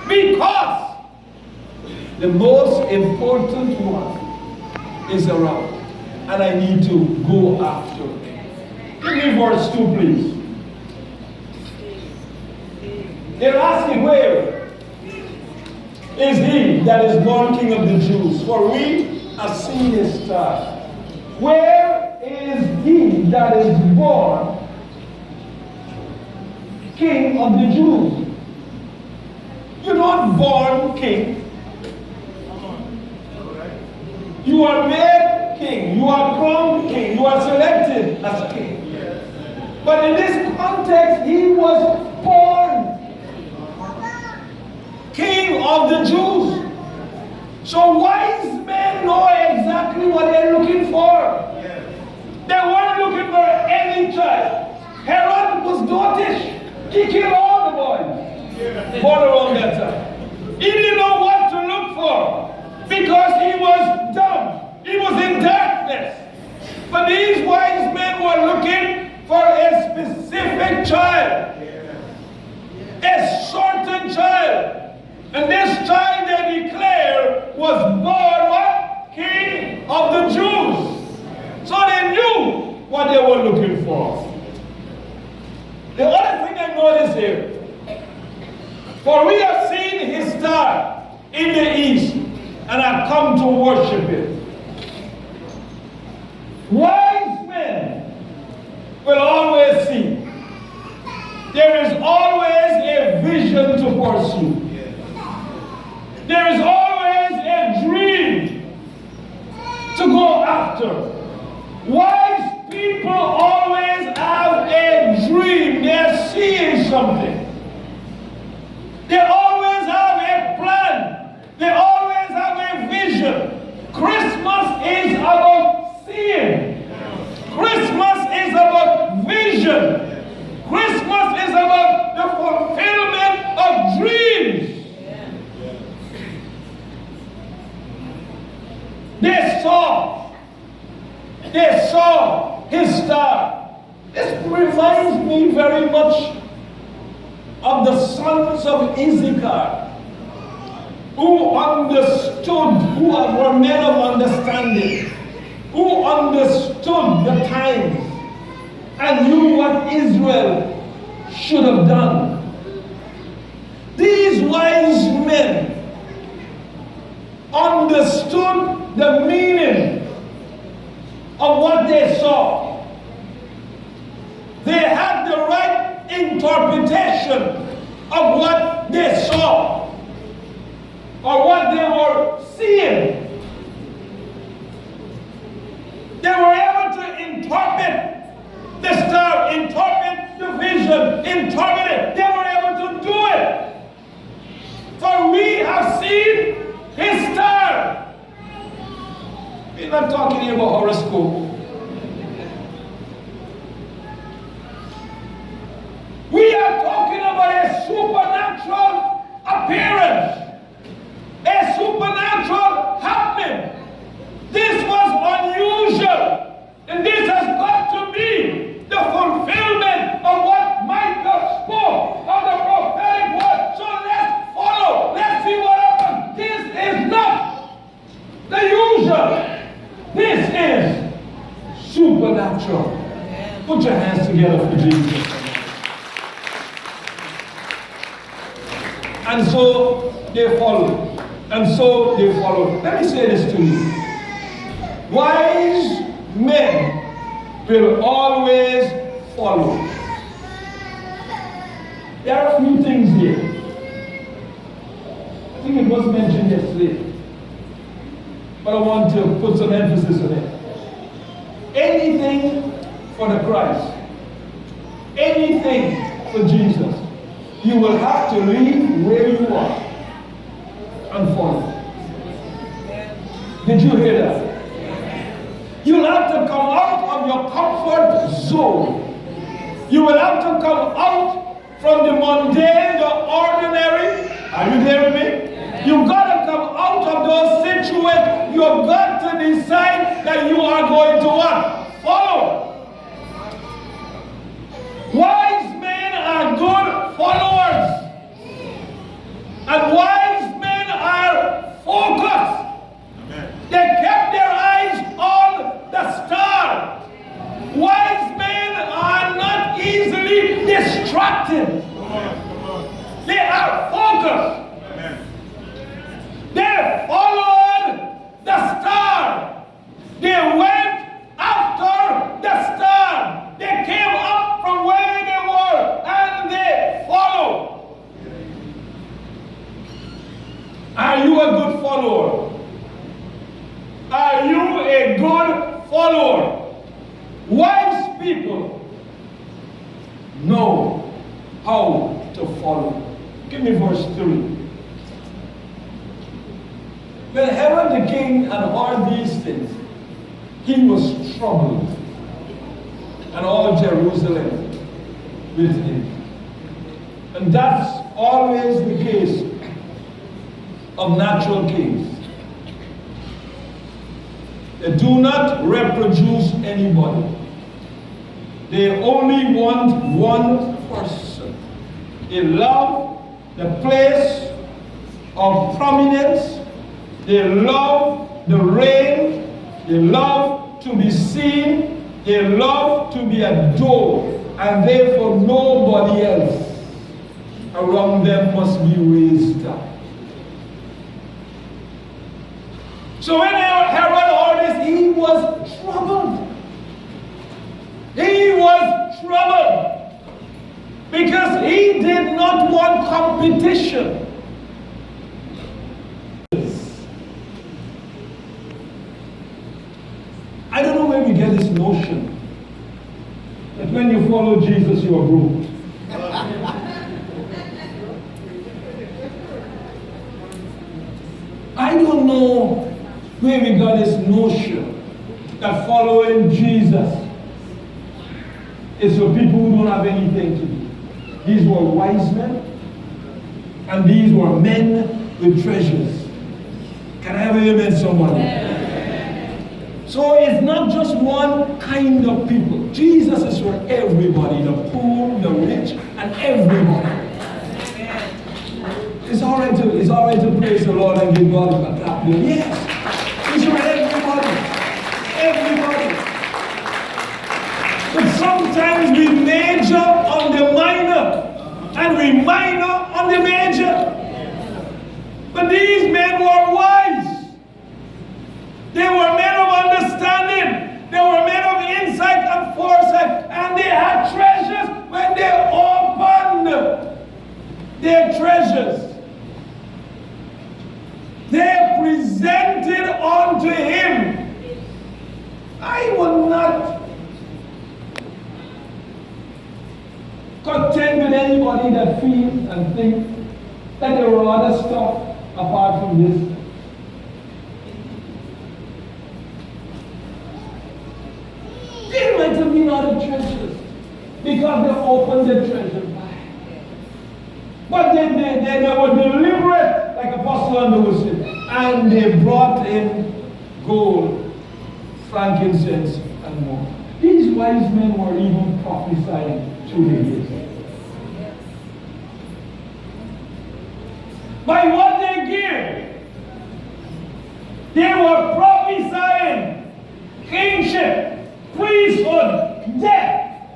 Because the most important one is around. And I need to go after it. Give me verse 2, please. They're asking, where is he that is born King of the Jews? For we have seen his star. Where is he that is born King of the Jews? You're not born king. You are made king. You are crowned king. You are selected as king. But in this context, he was born King of the Jews. So wise men know exactly what they're looking for. They weren't looking for any child. Herod was dotish. He killed all the boys born around that time. He didn't know what to look for because he was dumb. He was in darkness. But these wise men were looking for a specific child. A certain child. And this child they declared was born what? King of the Jews. So they knew what they were looking for. The other thing I notice here, for we have seen his star in the east and have come to worship it. Wise men will always see. There is always a vision to pursue. There is always a dream to go after. Wise people always have a dream. They're seeing something. They always have a plan. They always have a vision. Christmas is about seeing. Christmas is about vision. Christmas is about the fulfillment of dreams. They saw his star. This reminds me very much of the sons of Issachar, who understood, who were men of understanding, who understood the times and knew what Israel should have done. These wise men understood the meaning of what they saw. They had the right interpretation of what they saw or what they were seeing. They were able to interpret the star, interpret the vision, interpret it. They were able to do it. For we have seen his star. We're not talking here about horoscope. We are talking about a supernatural appearance, a supernatural happening. This was unusual, and this has got to be the fulfillment of what Micah spoke of the prophetic word. So let's follow. Let's see what happens. This is not the usual. This is supernatural. Put your hands together for Jesus. And so they followed. And so they followed. Let me say this to you. Wise men will always follow. There are a few things here. I think it was mentioned yesterday. But I want to put some emphasis on it. Anything for the Christ, anything for Jesus, you will have to leave where you are and follow. Did you hear that? You'll have to come out of your comfort zone. You will have to come out from the mundane, the ordinary. Are you there with me? You've got to come out of those situations. You've got to decide that you are going to what? Follow. Wise men are good followers. And wise men are focused. They kept their eyes on the star. Wise men are not easily distracted. They are focused. They followed the star. They went after the star. They came up from where they were and they followed. Are you a good follower? Are you a good follower? Wise people know how to follow. Give me verse 3. When Herod the king had heard these things, he was troubled, and all Jerusalem with him. And that's always the case of natural kings. They do not reproduce anybody. They only want one person. They love the place of prominence. They love the reign. They love to be seen. They love to be adored. And therefore nobody else around them must be raised up. So when Herod heard this, he was troubled. He was troubled because he did not want competition. I don't know where we get this notion that when you follow Jesus, you are broke. I don't know where we got this notion that following Jesus is for people who don't have anything to do. These were wise men, and these were men with treasures. Can I have an amen, someone? So it's not just one kind of people. Jesus is for everybody, the poor, the rich, and everybody. It's all right to praise the Lord and give God a clap. Yes. It's for everybody. Everybody. But sometimes we major on the minor and we minor on the major. But these men were wise. They were men of understanding. They were men of insight and foresight. And they had treasures when they opened their treasures. They presented unto him. I will not contend with anybody that feels and thinks that there were other stuff apart from this. They might have been other treasures because they opened the treasure bag. But they were deliberate, like Apostle Andrew said, and they brought in gold, frankincense, and more. These wise men were even prophesying through the years. By what they give, they were prophesying kingship, priesthood, death.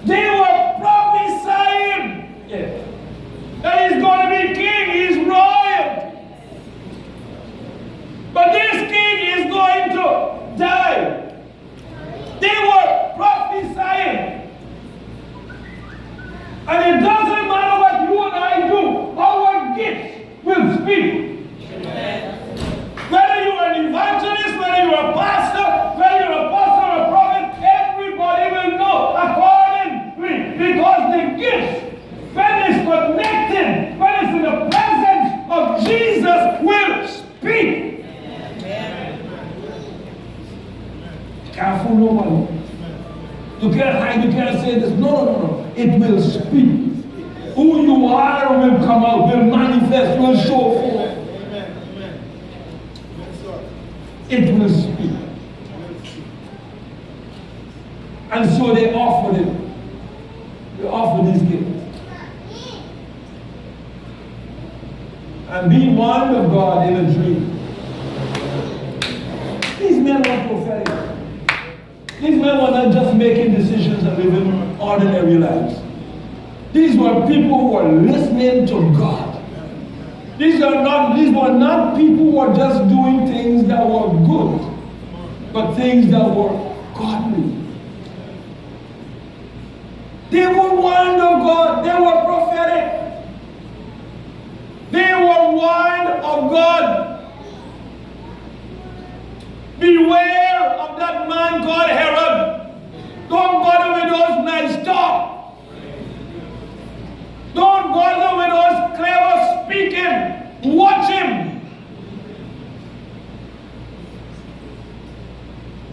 They were prophesying that he's going to be king, he's royal. But this king is going to die. They were prophesying. And it doesn't matter what you and I do, our gifts will speak. Whether you're an evangelist, whether you're a pastor, whether you're an apostle or a prophet, everybody will know accordingly. Because the gifts, when it's connected, when it's in the presence of Jesus, will speak. Can't fool nobody. You can't hide, you can't say this. No. It will speak. Who you are will come out, will manifest, will show forth. It will speak. And so they offered it. They offered these gifts. and being warned of God in a dream. These men were prophetic. These men were not just making decisions and living ordinary lives. These were people who were listening to God. These were not people who were just doing things that were good, but things that were godly. They were warned of God. They were prophetic. They were warned of God. Beware of that man called Herod. Don't bother with those nice talk. Don't bother with those clever speaking. Watch him.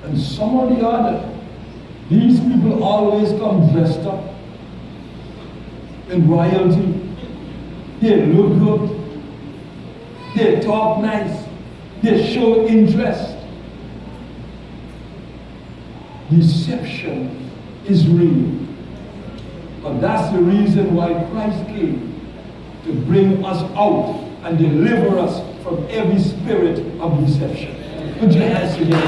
And some or the other, these people always come dressed up in royalty. They look good. They talk nice. They show interest. Deception is real. But that's the reason why Christ came, to bring us out and deliver us from every spirit of deception. Put your hands together.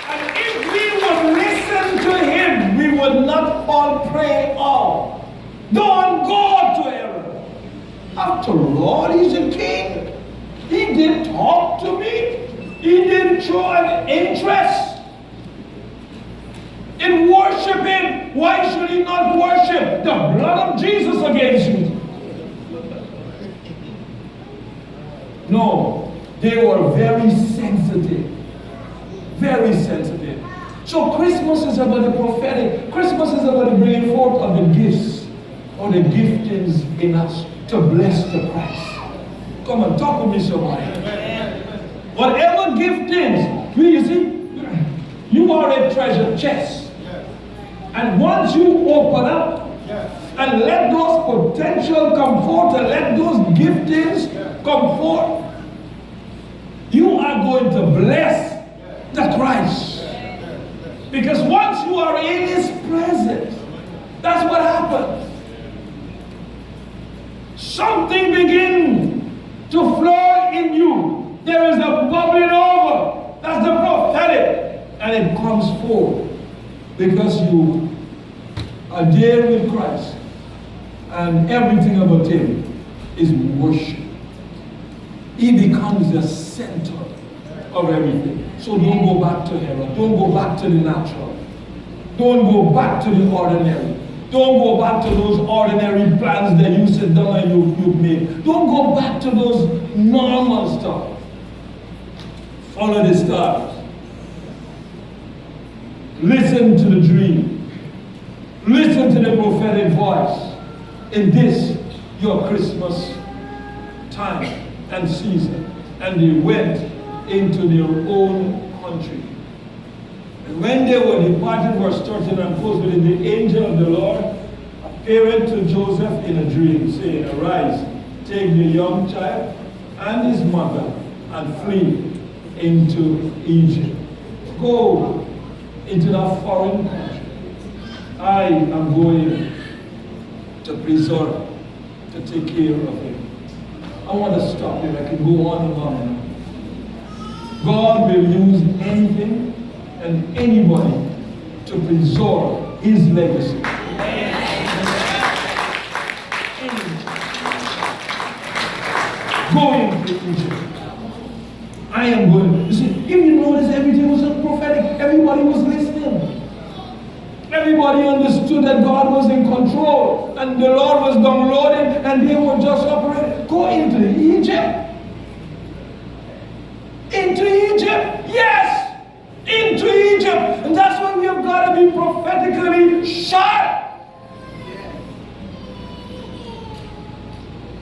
And if we would listen to him, we would not fall prey of. Don't go to Herod. After all, he's a king. He did talk to me. He didn't show an interest in worshiping. Why should he not worship the blood of Jesus against me? No, they were very sensitive. Very sensitive. So Christmas is about the prophetic. Christmas is about the bringing forth of the gifts or the giftings in us to bless the Christ. Come on, talk with me, somebody. Whatever giftings, you see, you are a treasure chest. And once you open up and let those potential come forth and let those giftings come forth, you are going to bless the Christ. Because once you are in his presence, that's what happens. Something begins to flow in you. There is a bubbling over. That's the prophetic. And it comes forth because you are there with Christ. And everything about him is worship. He becomes the center of everything. So don't go back to Herod. Don't go back to the natural. Don't go back to the ordinary. Don't go back to those ordinary plans that you sit down and you make. Don't go back to those normal stuff. Follow the stars. Listen to the dream. Listen to the prophetic voice in this, your Christmas time and season. And they went into their own country. And when they were departed, verse 13 and following, the angel of the Lord appeared to Joseph in a dream, saying, Arise, take the young child and his mother and flee into Egypt. Go into that foreign country. I am going to preserve, to take care of him. I want to stop here. I can go on and on. God will use anything and anybody to preserve his legacy. Going to Egypt. I am going. You see, if you notice, everything was prophetic. Everybody was listening. Everybody understood that God was in control and the Lord was downloading and they were just operating. Go into Egypt. Into Egypt. Yes. Into Egypt. And that's when we have got to be prophetically sharp.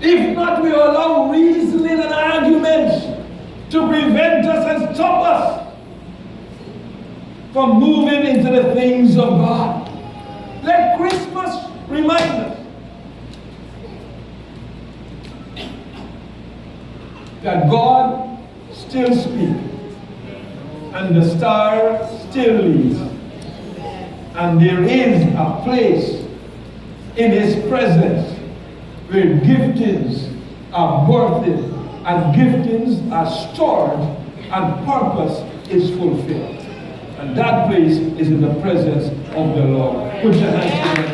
If not, we allow reasoning and arguments to prevent us and stop us from moving into the things of God. Let Christmas remind us that God still speaks and the star still leads, and there is a place in his presence where giftings are birthed and giftings are stored and purpose is fulfilled. And that place is in the presence of the Lord. Put your hands together.